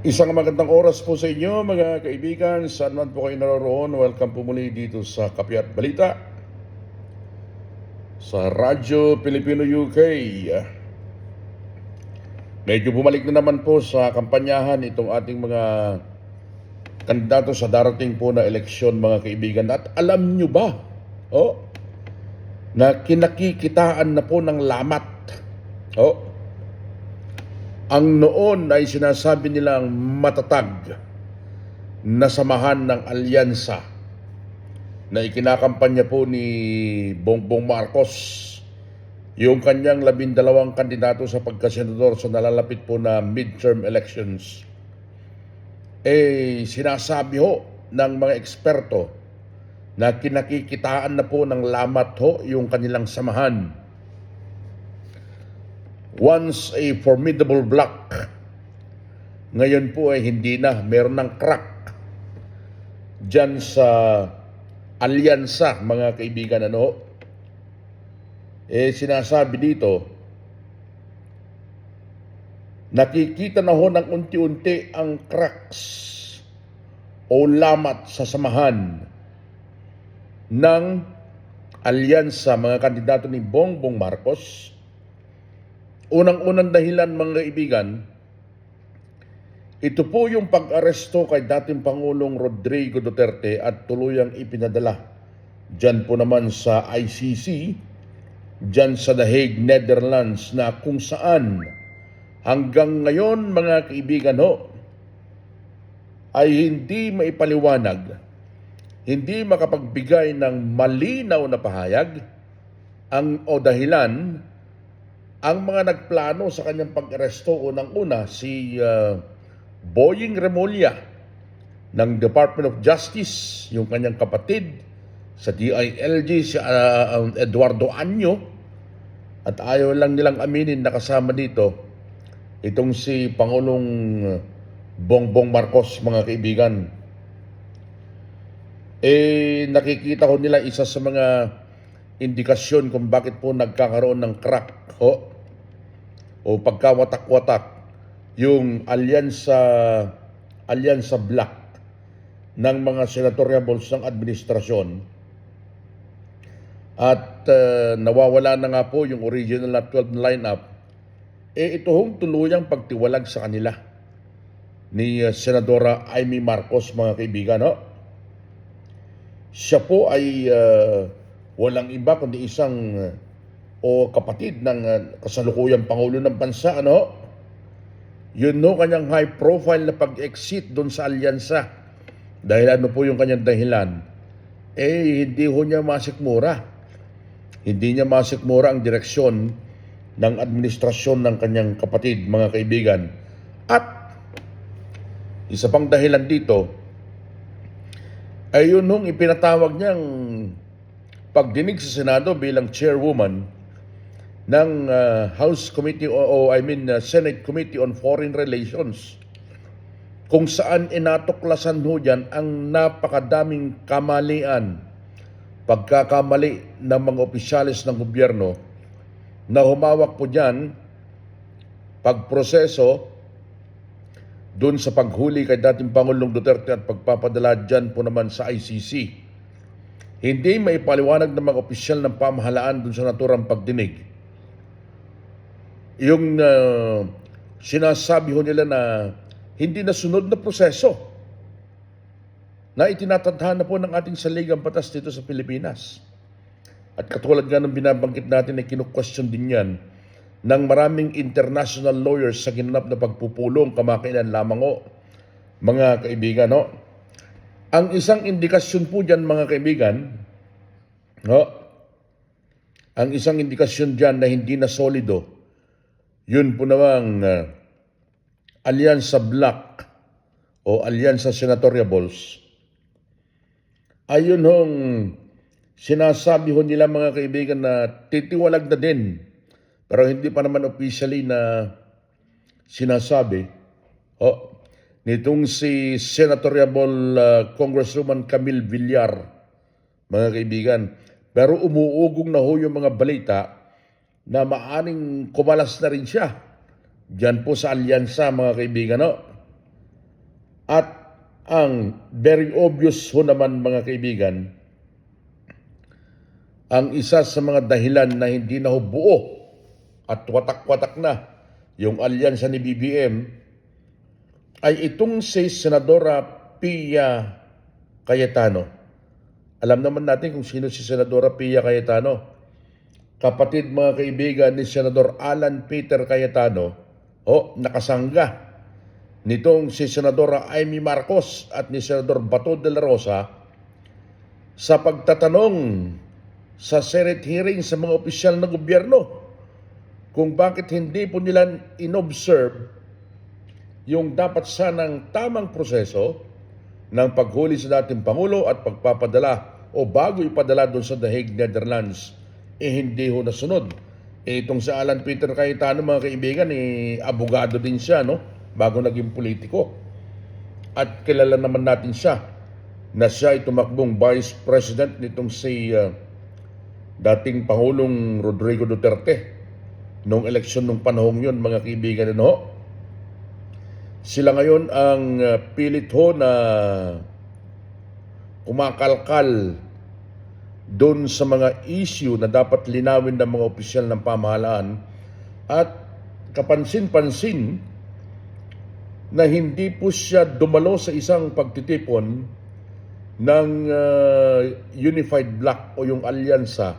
Isang magandang oras po sa inyo mga kaibigan, saan man po kayo naroroon. Welcome po muli dito sa Kape at Balita sa Radyo Pilipino UK. Medyo bumalik na naman po sa kampanyahan itong ating mga kandidato sa darating po na eleksyon mga kaibigan. At alam nyo ba na kinakikitaan na po ng lamat? Ang noon ay sinasabi nilang matatag na samahan ng alyansa na ikinakampanya po ni Bongbong Marcos, yung kanyang 12 kandidato sa pagkasenador sa nalalapit po na midterm elections. Sinasabi ho ng mga eksperto na kinakikitaan na po ng lamat yung kanilang samahan. Once a formidable bloc, ngayon po ay hindi na, meron ng crack dyan sa alyansa mga kaibigan. Sinasabi dito, nakikita na ho ng unti-unti ang cracks o lamat sa samahan ng alyansa mga kandidato ni Bongbong Marcos. Unang-unang dahilan mga kaibigan, ito po yung pag-aresto kay dating Pangulong Rodrigo Duterte at tuluyang ipinadala dyan po naman sa ICC, dyan sa The Hague, Netherlands, na kung saan hanggang ngayon mga kaibigan ay hindi maipaliwanag, hindi makapagbigay ng malinaw na pahayag o dahilan ang mga nagplano sa kanyang pag-aresto. Unang-una si Boying Remulla ng Department of Justice, yung kanyang kapatid sa DILG, si Eduardo Anyo, at ayaw lang nilang aminin na kasama dito itong si Pangulong Bongbong Marcos mga kaibigan. Nakikita ko nila isa sa mga indikasyon kung bakit po nagkakaroon ng crack o pagkawatak-watak yung alyansa black ng mga senatoriables ng administrasyon. At nawawala na nga po yung original na 12 lineup. Ito hong tuluyang pagtiwalag sa kanila ni Senadora Amy Marcos mga kaibigan. Siya po ay walang iba kundi isang o kapatid ng kasalukuyang Pangulo ng Bansa. Yun kanyang high profile na pag-exit doon sa alyansa. Dahil ano po yung kanyang dahilan? Hindi ho niya masikmura. Hindi niya masikmura ang direksyon ng administrasyon ng kanyang kapatid, mga kaibigan. At isa pang dahilan dito ay yun nung ipinatawag niyang pagdinig sa Senado bilang chairwoman ng House Committee Senate Committee on Foreign Relations, kung saan inatuklasan ho dyan ang napakadaming kamalian, pagkakamali ng mga opisyalis ng gobyerno na humawak po dyan pagproseso dun sa paghuli kay dating Pangulong Duterte at pagpapadala dyan po naman sa ICC. Hindi maipaliwanag ng mga opisyal ng pamahalaan dun sa naturang pagdinig. Yung sinasabi ho nila na hindi nasunod na proseso na itinatadhana po ng ating saligang batas dito sa Pilipinas. At katulad nga ng binabanggit natin ay kinu-question din yan ng maraming international lawyers sa ginanap na pagpupulong kamakailan lamang mga kaibigan. Ang isang indikasyon po dyan mga kaibigan, ang isang indikasyon dyan na hindi na solido, yun po namang alyansa black o alyansa senatoriables. Ayun hong sinasabi ho nila mga kaibigan na titiwalag na din, pero hindi pa naman officially na sinasabi nitong si Senatoriable Congresswoman Camille Villar mga kaibigan. Pero umuugong na ho yung mga balita na maaring kumalas na rin siya diyan po sa alyansa mga kaibigan. Ang very obvious ho naman mga kaibigan, ang isa sa mga dahilan na hindi na ho buo at watak-watak na yung alyansa ni BBM ay itong si Senadora Pia Cayetano. Alam naman natin kung sino si Senadora Pia Cayetano. Kapatid mga kaibigan ni Senador Alan Peter Cayetano, nakasangga nitong si Senadora Amy Marcos at ni Senador Bato de la Rosa sa pagtatanong sa Senate hearing sa mga opisyal ng gobyerno kung bakit hindi po nila inobserve yung dapat sanang tamang proseso ng paghuli sa dating Pangulo at pagpapadala o bago ipadala doon sa The Hague, Netherlands, hindi ho nasunod. Itong sa Alan Peter Cayetano mga kaibigan, abogado din siya, no? Bago naging politiko. At kilala naman natin siya na siya ay tumakbong Vice President nitong si dating Pangulong Rodrigo Duterte noong eleksyon nung panahong yun mga kaibigan. No? Sila ngayon ang pilit ho na kumakalkal doon sa mga issue na dapat linawin ng mga opisyal ng pamahalaan at kapansin-pansin na hindi po siya dumalo sa isang pagtitipon ng Unified Bloc o yung alyansa.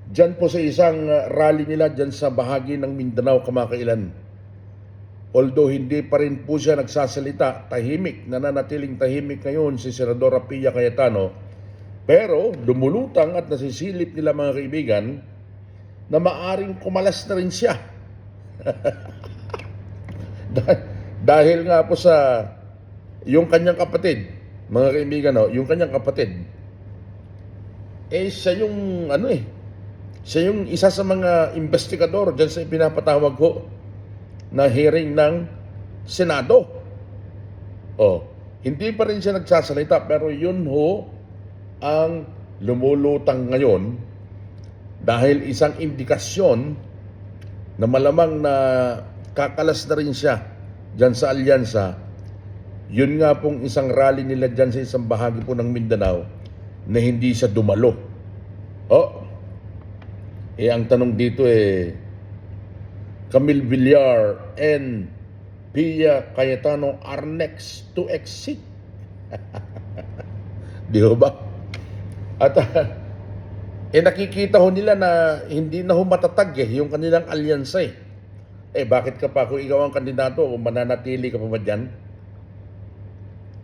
Diyan po sa isang rally nila diyan sa bahagi ng Mindanao kamakailan. Although hindi pa rin po siya nagsasalita, tahimik, nananatiling tahimik ngayon si Senadora Pia Cayetano, pero lumulutang at nasisilip nila mga kaibigan na maaring kumalas na rin siya. Dahil nga po sa yung kanyang kapatid, mga kaibigan, yung kanyang kapatid, siya yung siya yung isa sa mga investigador dyan sa ipinapatawag ho na hearing ng Senado. Hindi pa rin siya nagsasalita pero yun ho ang lumulutang ngayon dahil isang indikasyon na malamang na kakalas na rin siya dyan sa alyansa. Yun nga pong isang rally nila dyan sa isang bahagi po ng Mindanao na hindi siya dumalo. Ang tanong dito Camille Villar and Pia Cayetano are next to exit. Di ba? At nakikita ho nila na hindi na ho matatag yung kanilang alyansa bakit ka pa kung ikaw ang kandidato o mananatili ka pa ba dyan?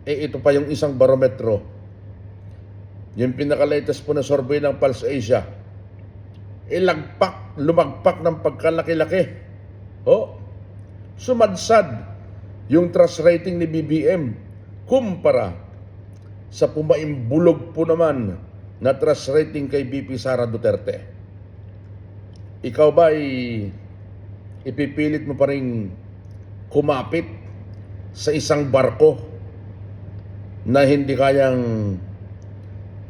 Ito pa yung isang barometro. Yung pinaka-latest po na survey ng Pulse Asia. Lumagpak ng pagkalaki-laki. Sumadsad yung trust rating ni BBM kumpara sa pumaimbulog po naman na trust rating kay BP Sara Duterte. Ikaw ba ipipilit mo pa rin kumapit sa isang barko na hindi kayang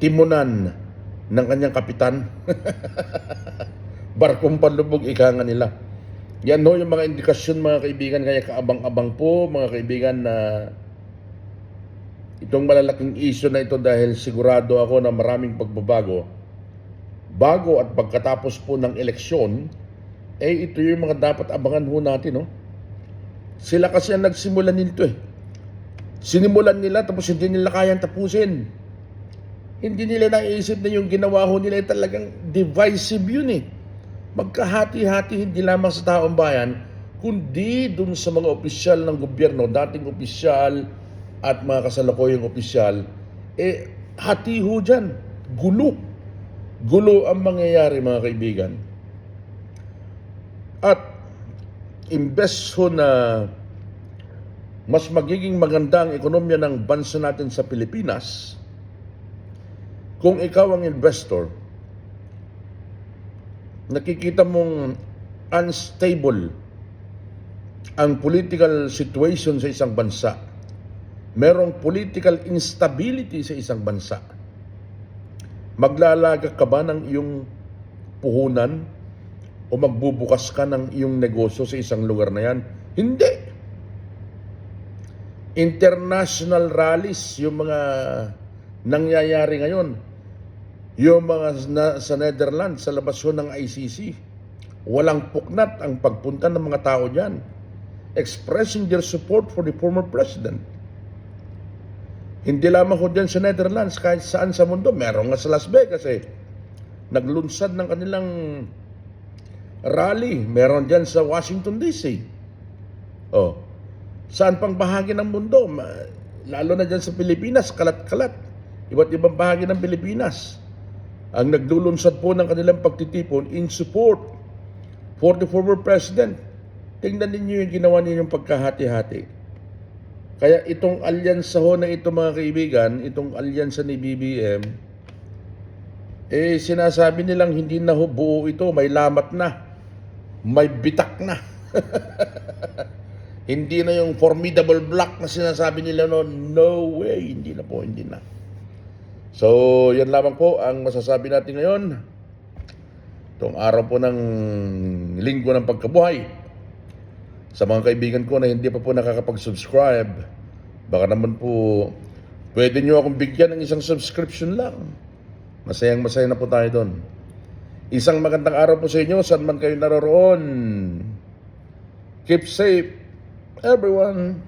timunan ng kanyang kapitan? Barkong panlubog, ika nga nila. Yan yung mga indikasyon mga kaibigan, kaya kaabang-abang po mga kaibigan na itong malalaking issue na ito dahil sigurado ako na maraming pagbabago bago at pagkatapos po ng eleksyon. Ito yung mga dapat abangan ho natin. Sila kasi ang nagsimulan nito Sinimulan nila tapos hindi nila kayang tapusin. Hindi nila naisip na yung ginawa ho nila talagang divisive yun Magkahati-hati hindi lamang sa taong bayan, kundi dun sa mga opisyal ng gobyerno, dating opisyal at mga kasalukuyang opisyal. Hati ho dyan. Gulo. Gulo ang mangyayari mga kaibigan. At imbes ho na mas magiging maganda ang ekonomiya ng bansa natin sa Pilipinas, kung ikaw ang investor, nakikita mong unstable ang political situation sa isang bansa, merong political instability sa isang bansa, maglalaga ka ba ng iyong puhunan o magbubukas ka ng iyong negosyo sa isang lugar na yan? Hindi. international rallies, yung mga nangyayari ngayon, yung mga sa Netherlands, sa labas ho ng ICC, walang puknat ang pagpunta ng mga tao dyan, expressing their support for the former president. Hindi lamang ho dyan sa Netherlands, kahit saan sa mundo, meron nga sa Las Vegas naglunsad ng kanilang rally, meron dyan sa Washington DC. Oh, saan pang bahagi ng mundo, lalo na dyan sa Pilipinas, kalat-kalat, iba't ibang bahagi ng Pilipinas, ang naglulunsad po ng kanilang pagtitipon in support for the former president. Tingnan ninyo yung ginawa ninyong pagkahati-hati. Kaya itong alyansa ho na ito mga kaibigan, itong alyansa ni BBM, sinasabi nilang hindi na ho buo ito, may lamat na, may bitak na. Hindi na yung formidable block na sinasabi nila noon. No way, hindi na po, hindi na. So, yan lamang po ang masasabi natin ngayon. Itong araw po ng linggo ng pagkabuhay. Sa mga kaibigan ko na hindi pa po nakakapag-subscribe, baka naman po pwede nyo akong bigyan ng isang subscription lang. Masayang-masaya na po tayo doon. Isang magandang araw po sa inyo, saan man kayo naroroon. Keep safe, everyone.